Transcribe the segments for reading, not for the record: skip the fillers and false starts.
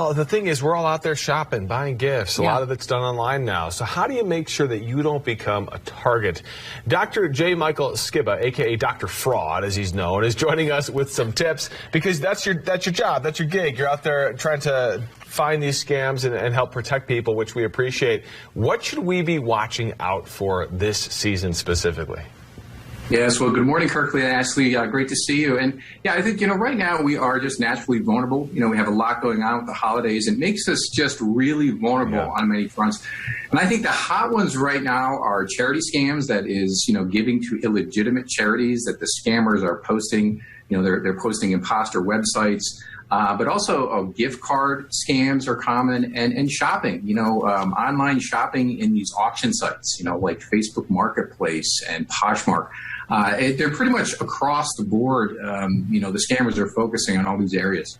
Well, the thing is, we're all out there shopping, buying gifts. A lot of it's done online now. So how do you make sure that you don't become a target? Dr. J. Michael Skiba, a.k.a. Dr. Fraud, as he's known, is joining us with some tips, because that's your job, that's your gig. You're out there trying to find these scams and help protect people, which we appreciate. What should we be watching out for this season specifically? Yes, well, good morning, Kirkley and Ashley. Great to see you. And yeah, I think, right now we are just naturally vulnerable. We have a lot going on with the holidays. It makes us just really vulnerable on many fronts. And I think the hot ones right now are charity scams, that is, giving to illegitimate charities that the scammers are posting. They're posting imposter websites. But also gift card scams are common, and shopping, online shopping in these auction sites, like Facebook Marketplace and Poshmark. They're pretty much across the board. The scammers are focusing on all these areas.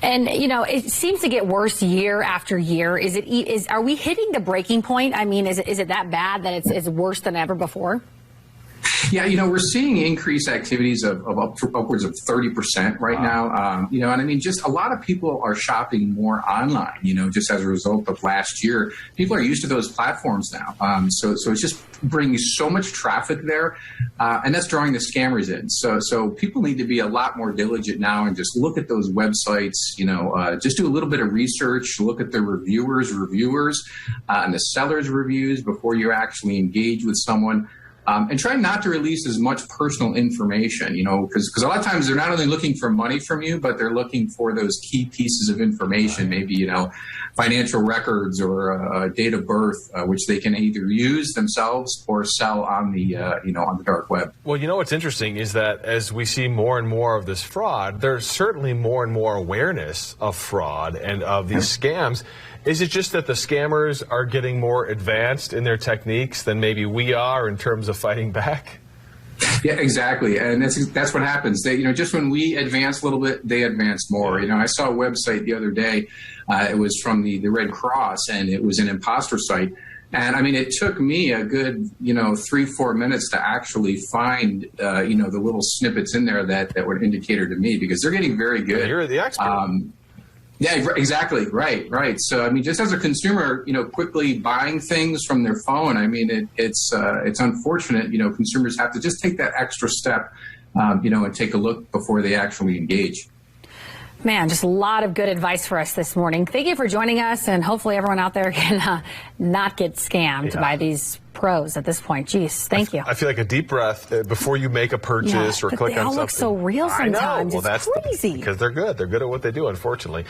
And, it seems to get worse year after year. Are we hitting the breaking point? I mean, is it that bad that it's worse than ever before? Yeah, we're seeing increased activities of upwards of 30% right now. And I mean, just a lot of people are shopping more online, just as a result of last year. People are used to those platforms now. So it's just bringing so much traffic there, and that's drawing the scammers in. So people need to be a lot more diligent now and just look at those websites, just do a little bit of research, look at the reviewers, and the sellers' reviews before you actually engage with someone. And try not to release as much personal information, because a lot of times they're not only looking for money from you, but they're looking for those key pieces of information, maybe, financial records or a date of birth, which they can either use themselves or sell on the, on the dark web. Well, what's interesting is that as we see more and more of this fraud, there's certainly more and more awareness of fraud and of these scams. Is it just that the scammers are getting more advanced in their techniques than maybe we are in terms of fighting back? Yeah, exactly. And that's what happens. They, just when we advance a little bit, they advance more. I saw a website the other day. It was from the Red Cross, and it was an imposter site. And I mean, it took me a good, 3-4 minutes to actually find, the little snippets in there that were an indicator to me, because they're getting very good. You're the expert. Yeah, exactly. Right. So, I mean, just as a consumer, quickly buying things from their phone, I mean, it's unfortunate, consumers have to just take that extra step, and take a look before they actually engage. Man, just a lot of good advice for us this morning. Thank you for joining us, and hopefully everyone out there can not get scammed by these pros at this point. Jeez, thank you. I feel like a deep breath before you make a purchase or click on something. They all look so real sometimes. I know. Well, it's crazy. because they're good. They're good at what they do, unfortunately.